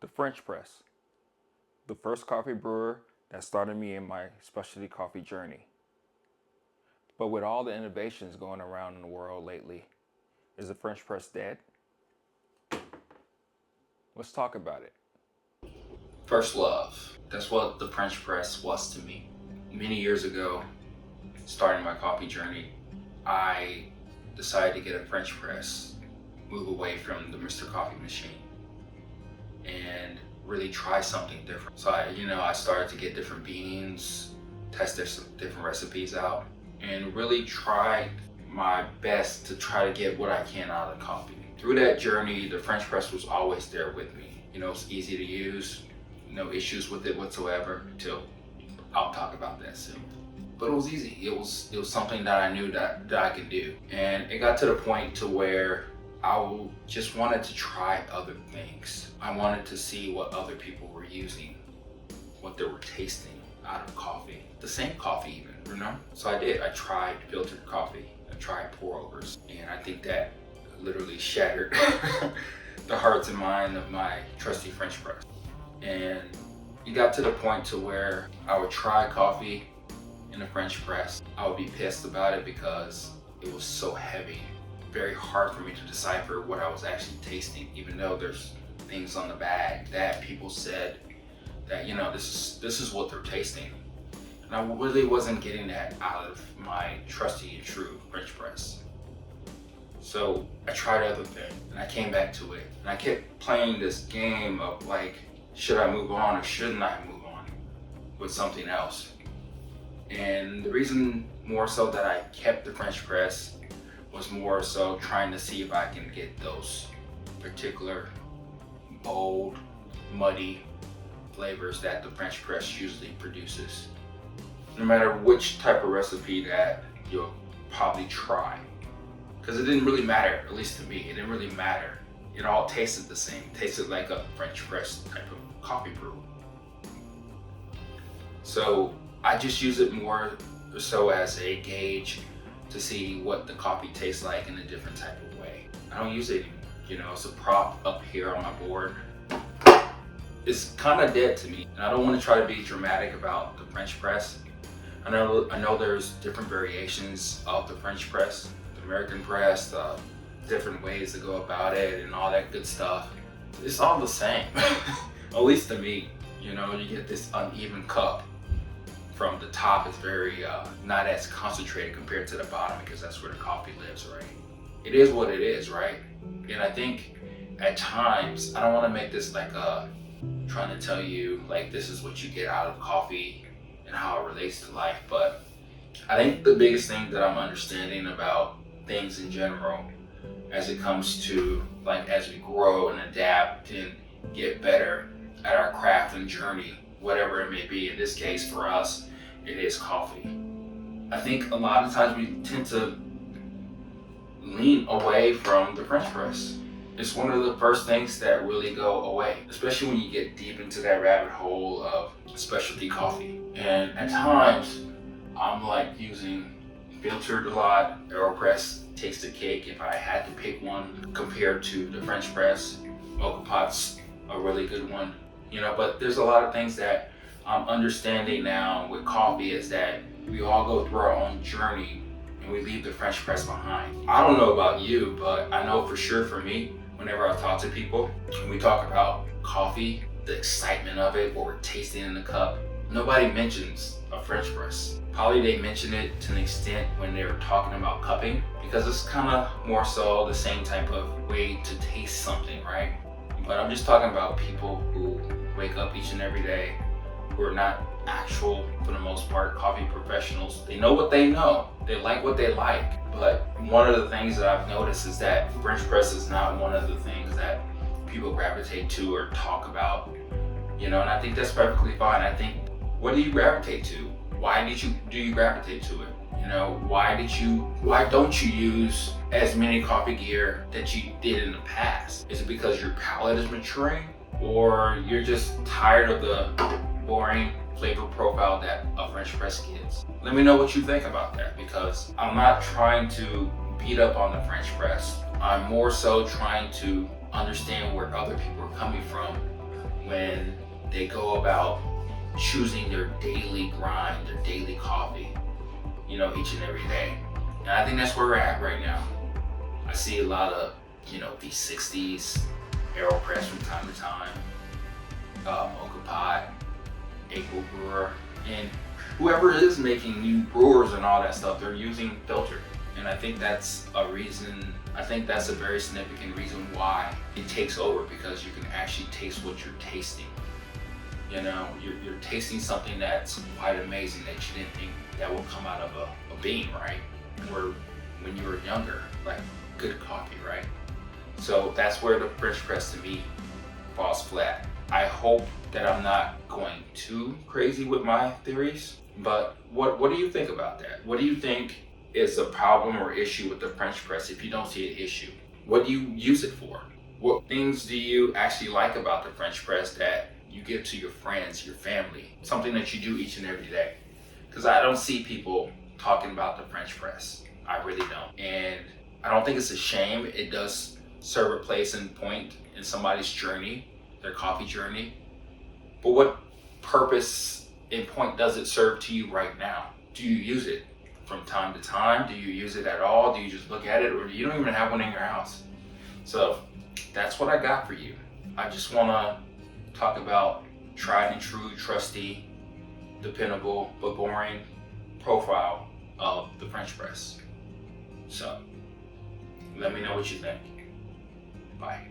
The French Press, the first coffee brewer that started me in my specialty coffee journey. But with all the innovations going around in the world lately, is the French press dead? Let's talk about it. First love. That's what the French press was to me. Many years ago, starting my coffee journey, I decided to get a French press, move away from the Mr. Coffee machine, and really try something different. So I started to get different beans, test different recipes out, and really try my best to try to get what I can out of coffee. Through that journey, the French press was always there with me. It's easy to use, no issues with it whatsoever, until I'll talk about that soon. But it was easy. It was something that I knew that I could do. And it got to the point to where I just wanted to try other things. I wanted to see what other people were using, what they were tasting out of coffee. The same coffee even, So I did. I tried filtered coffee. I tried pour overs. And I think that literally shattered the hearts and mind of my trusty French press. And it got to the point to where I would try coffee in a French press. I would be pissed about it because it was so heavy. Very hard for me to decipher what I was actually tasting, even though there's things on the bag that people said that this is what they're tasting. And I really wasn't getting that out of my trusty and true French press. So I tried other things and I came back to it. And I kept playing this game of should I move on or shouldn't I move on with something else? And the reason more so that I kept the French press was more so trying to see if I can get those particular bold, muddy flavors that the French press usually produces. No matter which type of recipe that you'll probably try. Because it didn't really matter, at least to me, it didn't really matter. It all tasted the same. It tasted like a French press type of coffee brew. So I just use it more so as a gauge to see what the coffee tastes like in a different type of way. I don't use it anymore. It's a prop up here on my board. It's kind of dead to me. And I don't want to try to be dramatic about the French press. I know there's different variations of the French press, the American press, different ways to go about it and all that good stuff. It's all the same, at least to me. You get this uneven cup. From the top is very not as concentrated compared to the bottom, because that's where the coffee lives, right? It is what it is, right? And I think at times, I don't want to make this trying to tell you this is what you get out of coffee and how it relates to life, but I think the biggest thing that I'm understanding about things in general as it comes to as we grow and adapt and get better at our craft and journey, whatever it may be. In this case for us, it is coffee. I think a lot of times we tend to lean away from the French press. It's one of the first things that really go away, especially when you get deep into that rabbit hole of specialty coffee. And at times, I'm using filtered a lot. AeroPress takes the cake if I had to pick one compared to the French press. Mocha Pot's a really good one. But there's a lot of things that I'm understanding now with coffee is that we all go through our own journey and we leave the French press behind. I don't know about you, but I know for sure for me, whenever I talk to people and we talk about coffee, the excitement of it, what we're tasting in the cup, nobody mentions a French press. Probably they mention it to an extent when they were talking about cupping, because it's kind of more so the same type of way to taste something, right? But I'm just talking about people who wake up each and every day, who are not actual, for the most part, coffee professionals. They know what they know. They like what they like. But one of the things that I've noticed is that French press is not one of the things that people gravitate to or talk about. And I think that's perfectly fine. I think, what do you gravitate to? Why do you gravitate to it? Why don't you use as many coffee gear that you did in the past? Is it because your palate is maturing, or you're just tired of the boring flavor profile that a French press gives? Let me know what you think about that, because I'm not trying to beat up on the French press. I'm more so trying to understand where other people are coming from when they go about choosing their daily grind, their daily coffee, you know, each and every day. And I think that's where we're at right now. I see a lot of, you know, V60s, AeroPress from time to time, Mocha Pot, Aqua Brewer, and whoever is making new brewers and all that stuff, they're using filter. And I think that's a reason, I think that's a very significant reason why it takes over, because you can actually taste what you're tasting. You know, you're tasting something that's quite amazing that you didn't think that would come out of a bean, right? Or when you were younger, like good coffee, right? So that's where the French press to me falls flat. I hope that I'm not going too crazy with my theories, but what do you think about that? What do you think is a problem or issue with the French press if you don't see an issue? What do you use it for? What things do you actually like about the French press that you give to your friends, your family, something that you do each and every day? Because I don't see people talking about the French press. I really don't. And I don't think it's a shame. It does serve a place and point in somebody's journey, their coffee journey. But what purpose and point does it serve to you right now? Do you use it from time to time? Do you use it at all? Do you just look at it, or you don't even have one in your house? So that's what I got for you. I just want to talk about tried and true, trusty, dependable, but boring profile of the French press. So let me know what you think. Bye.